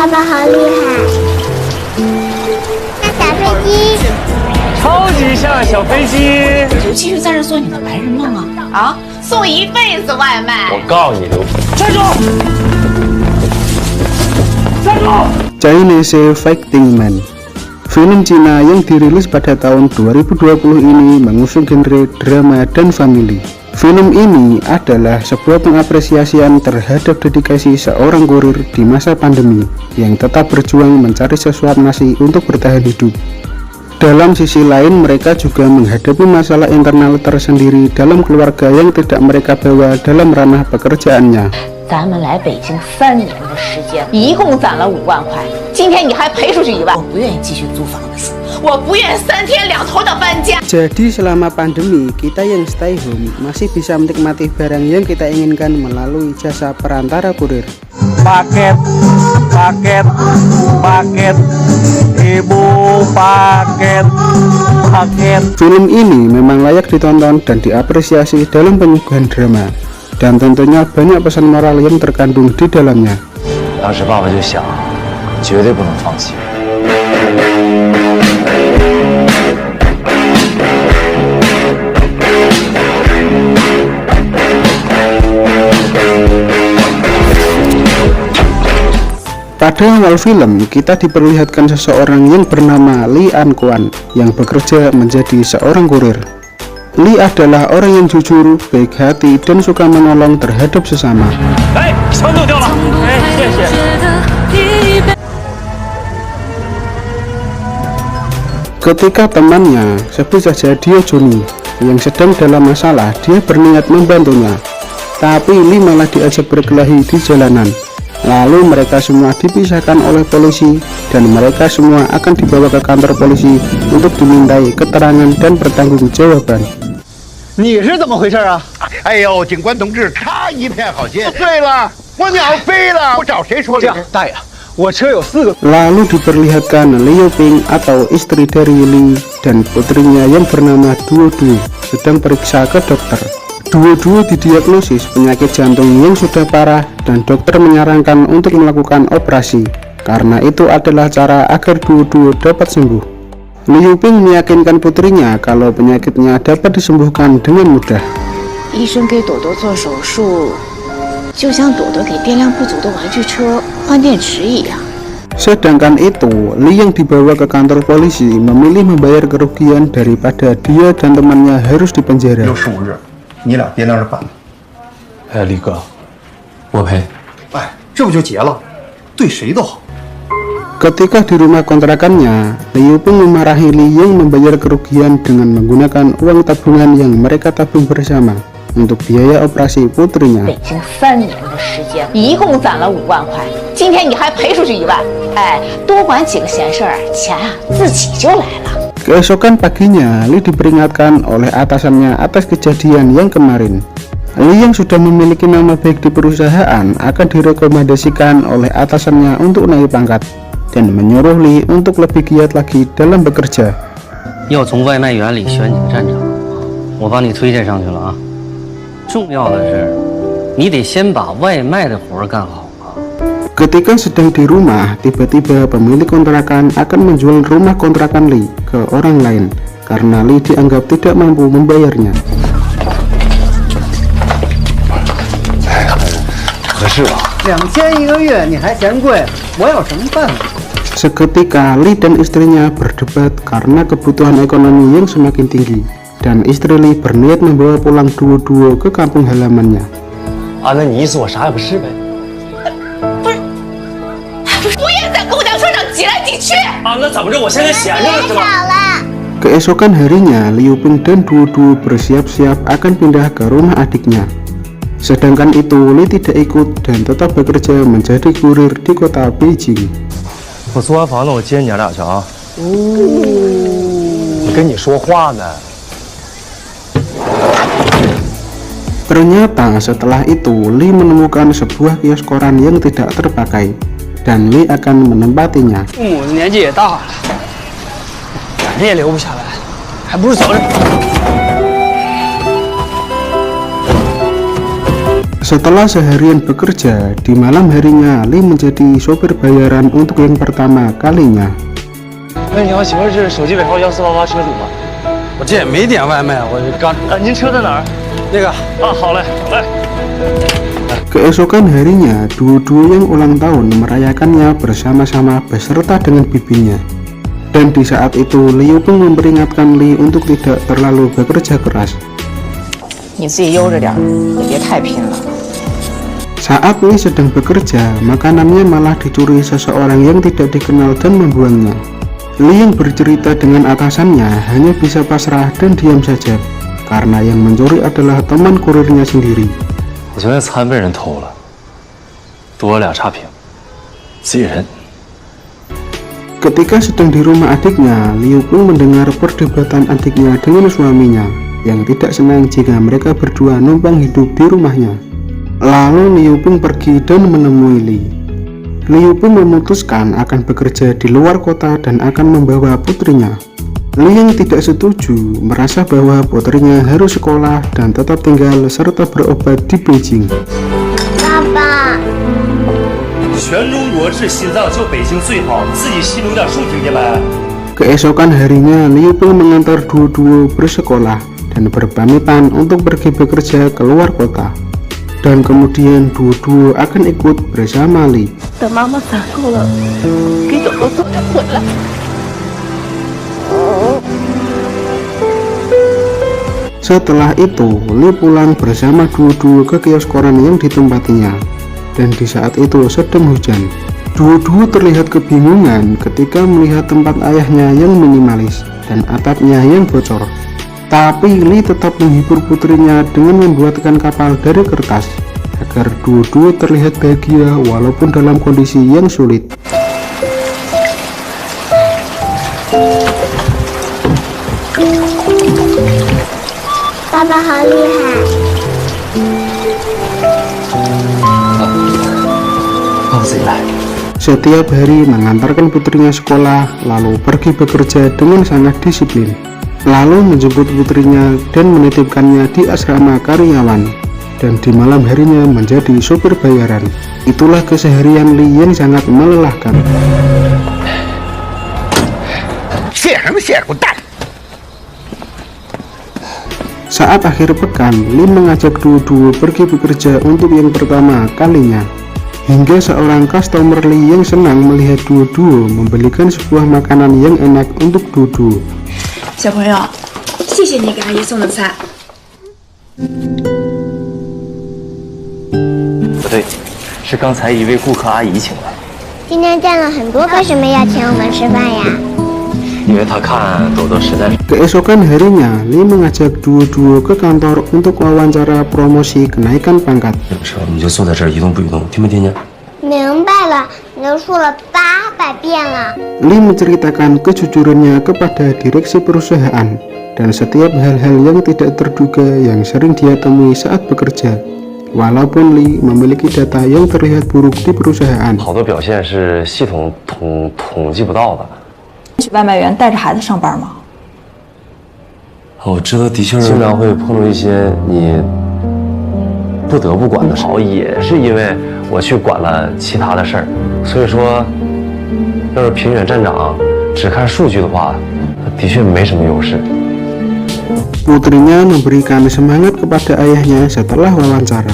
爸爸好厉害！那小飞机，超级像小飞机。就继续在这做你的白日梦啊！啊，送一辈子外卖。我告诉你，刘，站住！站住！ Chinese Fighting Man. Film Cina yang dirilis pada tahun 2020 ini mengusung genre drama dan family. Film ini adalah sebuah pengapresiasian terhadap dedikasi seorang kurir di masa pandemi yang tetap berjuang mencari sesuap nasi untuk bertahan hidup. Dalam sisi lain, mereka juga menghadapi masalah internal tersendiri dalam keluarga yang tidak mereka bawa dalam ranah pekerjaannya. 咱们来北京3年的时间，一共攒了5万块。今天你还赔出去1万，我不愿意继续租房子住，我不愿3天2头的搬家。 Jadi selama pandemi, kita yang stay home masih bisa menikmati barang yang kita inginkan melalui jasa perantara kurir. Paket, paket, paket, ibu paket, paket. Film ini memang layak ditonton dan diapresiasi dalam penyuguhan drama. Dan tentunya banyak pesan moral yang terkandung di dalamnya. 当时爸爸就想，绝对不能放弃。 Pada awal film, kita diperlihatkan seseorang yang bernama Lee An Kwan yang bekerja menjadi seorang kurir. Lee adalah orang yang jujur, baik hati, dan suka menolong terhadap sesama. Ketika temannya, sebut saja dia Johnny, yang sedang dalam masalah, dia berniat membantunya. Tapi Lee malah diajak berkelahi di jalanan. Lalu mereka semua dipisahkan oleh polisi dan mereka semua akan dibawa ke kantor polisi untuk dimintai keterangan dan pertanggungjawaban. 你是怎么回事啊？哎呦，警官同志，他一片好心。对了，我鸟飞了，我找谁说理？这样，大爷，我车有4个。 Lalu diperlihatkan Liu Ping atau istri dari Lee dan putrinya yang bernama Duo Duo sedang periksa ke dokter. Duo Duo didiagnosis penyakit jantung yang sudah parah dan dokter menyarankan untuk melakukan operasi karena itu adalah cara agar Duo Duo dapat sembuh. Liu Ping meyakinkan putrinya kalau penyakitnya dapat disembuhkan dengan mudah. 医生给朵朵做手术，就像朵朵给电量不足的玩具车换电池一样。 Sedangkan itu, Lee yang dibawa ke kantor polisi memilih membayar kerugian daripada dia dan temannya harus dipenjara. 65日，你俩掂量着办。哎，李哥，我赔。哎，这不就结了？对谁都好。 Ketika di rumah kontrakannya, Liu Ping memarahi Lee yang membayar kerugian dengan menggunakan uang tabungan yang mereka tabung bersama untuk biaya operasi putrinya. 北京3年的时间，一共攒了5万块。今天你还赔出去1万，哎，多管几个闲事儿，钱啊自己就来了。 Keesokan paginya, Lee diperingatkan oleh atasannya atas kejadian yang kemarin. Lee yang sudah memiliki nama baik di perusahaan akan direkomendasikan oleh atasannya untuk naik pangkat dan menyuruh Lee untuk lebih giat lagi dalam bekerja. 要从外卖员里选几个站长，我帮你推荐上去了啊。重要的是，你得先把外卖的活儿干好啊。 Ketika sedang di rumah, tiba-tiba pemilik kontrakan akan menjual rumah kontrakan Lee ke orang lain karena Lee dianggap tidak mampu membayarnya. 合适吧2000一个月，你还嫌贵？我有什么办法？ Seketika Lee dan istrinya berdebat karena kebutuhan ekonomi yang semakin tinggi dan istri Lee berniat membawa pulang Duo-Duo ke kampung halamannya. 啊，那你意思我啥也不是呗？不要在公交车上挤来挤去。啊，那怎么着？我现在闲着呢是吧？ Keesokan harinya, Liu Ping dan Duo-Duo bersiap-siap akan pindah ke rumah adiknya. Sedangkan itu, Lee tidak ikut dan tetap bekerja menjadi kurir di kota Beijing. 我租完房子，我接你俩去啊。我跟你说话呢。 Ternyata setelah itu, Lee menemukan sebuah kios koran yang tidak terpakai dan Lee akan menempatinya. 父母的年纪也大了，反正也留不下来，还不如早点。Setelah seharian bekerja, di malam harinya Li menjadi sopir bayaran untuk yang pertama kalinya. 喂，你好，请问是手机尾号1488车主吗？我这也没点外卖，我刚……您车在哪儿？那个啊，好嘞，来。 Keesokan harinya, duo-duo yang ulang tahun merayakannya bersama-sama beserta dengan bibinya. Dan di saat itu, Liu pun memperingatkan Li untuk tidak terlalu bekerja keras. 你自己悠着点，也别太拼了。 Saat Li sedang bekerja, makanannya malah dicuri seseorang yang tidak dikenal dan membuangnya. Li yang bercerita dengan atasannya hanya bisa pasrah dan diam saja, karena yang mencuri adalah teman kurirnya sendiri. 我昨天餐被人偷了，多了2差评，自己人。 Ketika sedang di rumah adiknya, Liu pun mendengar perdebatan adiknya dengan suaminya yang tidak senang jika mereka berdua numpang hidup di rumahnya. Lalu Liu pun pergi dan menemui Li. Liu pun memutuskan akan bekerja di luar kota dan akan membawa putrinya. Li yang tidak setuju merasa bahwa putrinya harus sekolah dan tetap tinggal serta berobat di Beijing. 爸爸，全中国治心脏就北京最好，你自己心里有点数，听见没？ Keesokan harinya, Liu pun mengantar duo-duo bersekolah dan berpamitan untuk pergi bekerja ke luar kota. Dan kemudian duo-duo akan ikut bersama Li. 等妈妈攒够了，给走走走就回来。 Setelah itu, Li pulang bersama duo-duo ke kios koran yang ditempatinya. Dan di saat itu sedang hujan. Duo-duo terlihat kebingungan ketika melihat tempat ayahnya yang minimalis dan atapnya yang bocor. Tapi Li tetap menghibur putrinya dengan membuatkan kapal dari kertas agar duo-duo terlihat bahagia walaupun dalam kondisi yang sulit. 爸爸好厉害！ 爸爸自己来。 Setiap hari mengantarkan putrinya sekolah, lalu pergi bekerja dengan sangat disiplin. Lalu menjemput putrinya dan menitipkannya di asrama karyawan. Dan di malam harinya menjadi sopir bayaran. Itulah keseharian Li yang sangat melelahkan. 谢什么谢，滚蛋！ Saat akhir pekan, Li mengajak duo-duo pergi bekerja untuk yang pertama kalinya. Hingga seorang customer Li yang senang melihat duo-duo membelikan sebuah makanan yang enak untuk duo-duo. 小朋友，谢谢你给阿姨送的菜。不对，是刚才一位顾客阿姨请的，今天见了很多，为什么要请我们吃饭呀？ 因为她看朵朵实在是。 Keesokan harinya, Li mengajak duo-duo ke kantor untuk wawancara promosi kenaikan pangkat. 有时候你就坐在这儿一动不许动，听没听见？明白了，你都说了800遍了。 Li menceritakan kejujurannya kepada direksi perusahaan dan setiap hal-hal yang tidak terduga yang sering dia temui saat bekerja. Walaupun Li memiliki data yang terlihat buruk di perusahaan. 好多表现是系统统计不到的。 去外卖员带着孩子上班吗？我知道，的确是经常会碰到一些你不得不管的事，也是因为我去管了其他的事儿，所以说，要是评选站长只看数据的话，的确没什么优势。 Putrinya memberikan semangat kepada ayahnya setelah wawancara.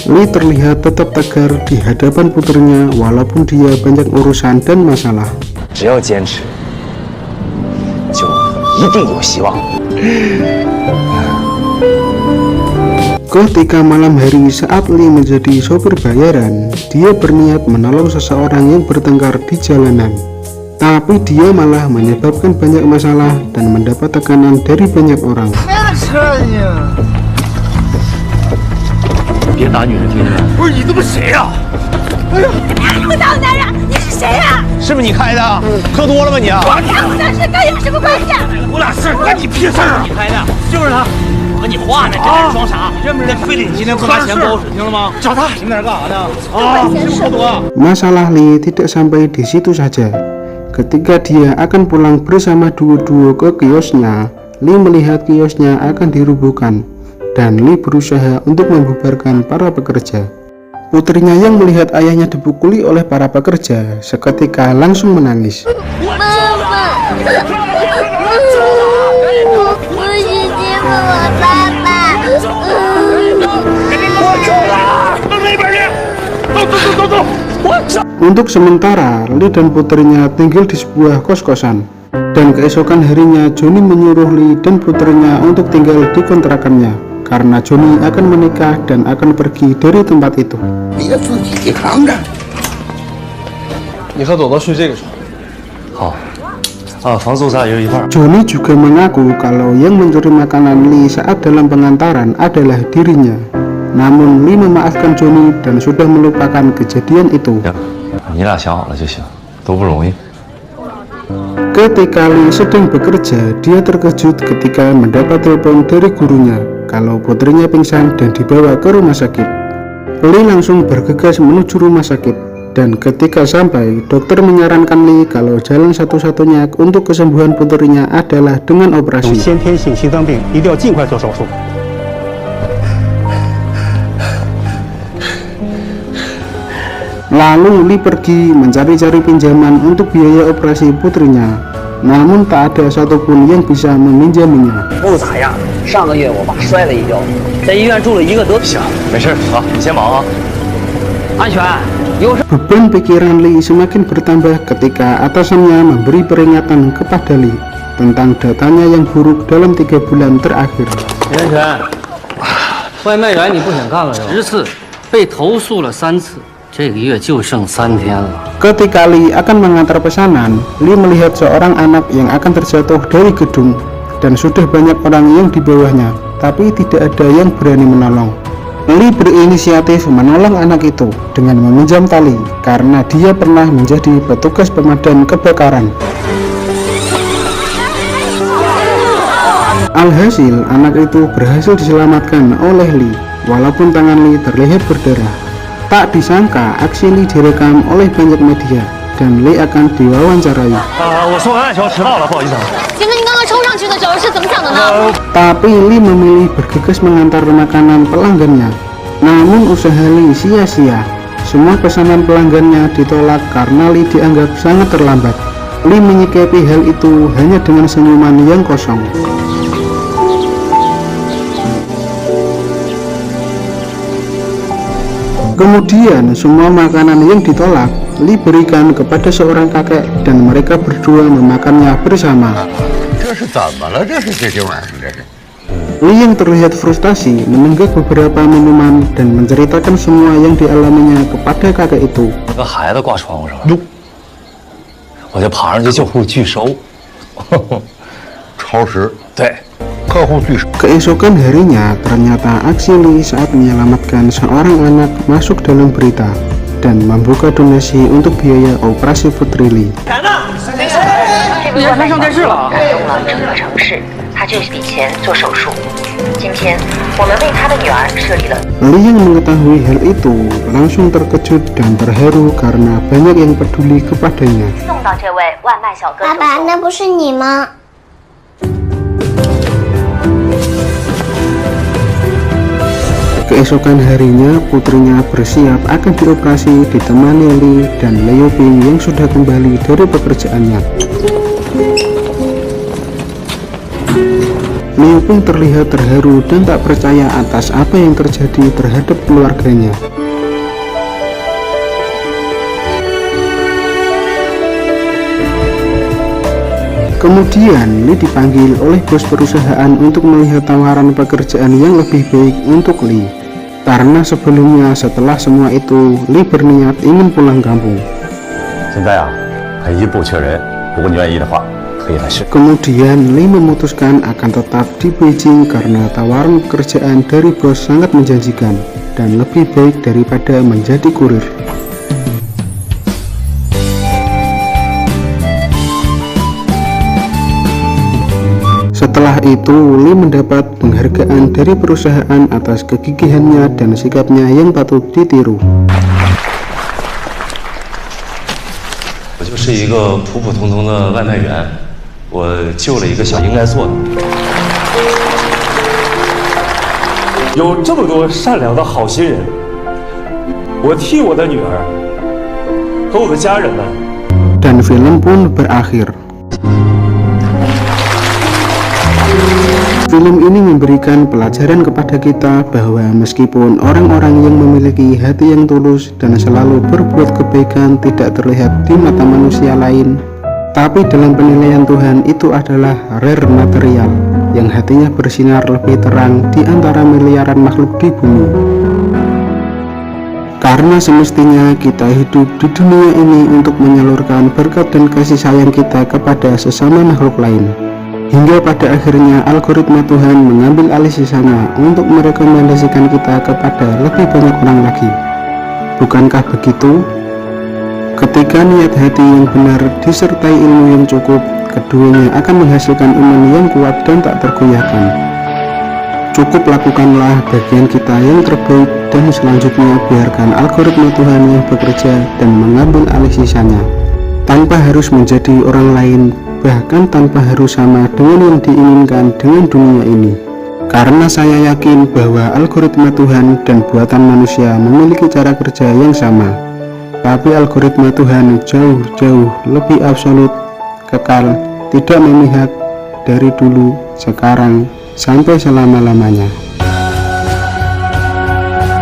Li terlihat tetap tegar di hadapan putrinya walaupun dia banyak urusan dan masalah. 只要坚持，就一定有希望。 Ketika malam hari saat Li menjadi sopir bayaran, dia berniat menolong seseorang yang bertengkar di jalanan. Tapi dia malah menyebabkan banyak masalah dan mendapat tekanan dari banyak orang. 别打女人，听见没？不是你他妈谁呀？哎呀！不当男人，你是谁呀？是不是你开的？喝多了吧你啊？我看不的事跟你有什么关系？我俩事儿关你屁事儿啊！你开的，就是他。我跟你话呢，这还装傻？认不认？非得你今天不拿钱不好使，听了吗？找他，你们在这干啥呢？啊，喝多。 Masalah Li tidak sampai di situ saja. Ketika dia akan pulang bersama duo-duo ke kiosnya, Li melihat kiosnya akan dirubuhkan. dan Lee berusaha untuk membubarkan para pekerja. Putrinya yang melihat ayahnya dipukuli oleh para pekerja seketika langsung menangis. Untuk sementara, Lee dan putrinya tinggal di sebuah kos-kosan. Dan keesokan harinya, Johnny menyuruh Lee dan putrinya untuk tinggal di kontrakannya, karena Johnny akan menikah dan akan pergi dari tempat itu. 你要自己扛着。你和朵朵睡这个床。好，房租咱也有一半。 Johnny juga mengaku kalau yang mencuri makanan Lee saat dalam pengantaran adalah dirinya. Namun Lee memaafkan Johnny dan sudah melupakan kejadian itu. 你俩想好了就行，都不容易。 Ketika Lee sedang bekerja, dia terkejut ketika mendapat telepon dari gurunya kalau putrinya pingsan dan dibawa ke rumah sakit. Lee langsung bergegas menuju rumah sakit, dan ketika sampai, dokter menyarankan Lee kalau jalan satu-satunya untuk kesembuhan putrinya adalah dengan operasi. 先天性心脏病一定要尽快做手术。 Lalu Lee pergi mencari-cari pinjaman untuk biaya operasi putrinya, namun tak ada satupun yang bisa meminjaminya. 不咋样，上个月我爸摔了一跤，在医院住了1个多。行，没事，好，你先忙啊。安全，有事。 Beban pikiran Lee semakin bertambah ketika atasannya memberi peringatan kepada Lee tentang datanya yang buruk dalam 3 bulan terakhir. 李安全，外卖员你不想干了是吧？10次，被投诉了3次。 这个月就剩3天了。 Ketika Lee akan mengantar pesanan, Lee melihat seorang anak yang akan terjatuh dari gedung dan sudah banyak orang yang di bawahnya, tapi tidak ada yang berani menolong. Lee berinisiatif menolong anak itu dengan meminjam tali karena dia pernah menjadi petugas pemadam kebakaran. Alhasil, anak itu berhasil diselamatkan oleh Lee, walaupun tangan Lee terlihat berdarah. Tak disangka aksi Lee direkam oleh banyak media dan Lee akan diwawancarai. 我送完外球迟到了，不好意思啊。请问您刚刚抽上去的时候是怎么想的呢？ Tapi Lee memilih bergegas mengantar makanan pelanggannya. Namun usaha Lee sia-sia. Semua pesanan pelanggannya ditolak karena Lee dianggap sangat terlambat. Lee menyikapi hal itu hanya dengan senyuman yang kosong. Kemudian semua makanan yang ditolak Lee berikan kepada seorang kakek dan mereka berdua memakannya bersama. 这是怎么了？这是这今晚上这是。 Lee yang terlihat frustasi menenggak beberapa minuman dan menceritakan semua yang dialaminya kepada kakek itu. 那个孩子挂窗户上了，我就爬上去救护拒收。超时，对，客户拒收。 Keesokan harinya, ternyata aksi Lee saat menyelamatkan seorang anak masuk dalam berita dan membuka donasi untuk biaya operasi putri Lee. 李安全上电视了。感动了整个城市，他这笔钱做手术。今天我们为他的女儿设立了。 Lee yang mengetahui hal itu langsung terkejut dan terharu karena banyak yang peduli kepadanya. 送到这位外卖小哥爸爸，那不是你吗？ Keesokan harinya, putrinya bersiap akan dioperasi ditemani Lee dan Leo Ping yang sudah kembali dari pekerjaannya. Leo Ping terlihat terharu dan tak percaya atas apa yang terjadi terhadap keluarganya. Kemudian Lee dipanggil oleh bos perusahaan untuk melihat tawaran pekerjaan yang lebih baik untuk Lee. Karena sebelumnya setelah semua itu Lee berniat ingin pulang kampung. 现在啊，还一步缺人，如果你愿意的话，可以来试。 Kemudian Lee memutuskan akan tetap di Beijing karena tawaran pekerjaan dari bos sangat menjanjikan dan lebih baik daripada menjadi kurir. Setelah itu, Lee mendapat penghargaan dari perusahaan atas kegigihannya dan sikapnya yang patut ditiru. 我就是一个普普通通的外卖员，我救了一个小应该做的。有这么多善良的好心人，我替我的女儿和我的家人们。 Dan film pun berakhir. Film ini memberikan pelajaran kepada kita bahwa meskipun orang-orang yang memiliki hati yang tulus dan selalu berbuat kebaikan tidak terlihat di mata manusia lain, tapi dalam penilaian Tuhan itu adalah rare material yang hatinya bersinar lebih terang di antara miliaran makhluk di bumi. Karena semestinya kita hidup di dunia ini untuk menyalurkan berkat dan kasih sayang kita kepada sesama makhluk lain. Hingga pada akhirnya algoritma Tuhan mengambil alih sisanya untuk merekomendasikan kita kepada lebih banyak orang lagi. Bukankah begitu? Ketika niat hati yang benar disertai ilmu yang cukup, keduanya akan menghasilkan iman yang kuat dan tak tergoyahkan. Cukup lakukanlah bagian kita yang terbaik dan selanjutnya biarkan algoritma Tuhan yang bekerja dan mengambil alih sisanya. Tanpa harus menjadi orang lain, bahkan tanpa harus sama dengan yang diinginkan dengan dunia ini. Karena saya yakin bahwa algoritma Tuhan dan buatan manusia memiliki cara kerja yang sama. Tapi algoritma Tuhan jauh-jauh lebih absolut, kekal, tidak memihak dari dulu, sekarang, sampai selama-lamanya.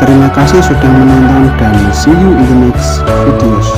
Terima kasih sudah menonton dan see you in the next videos.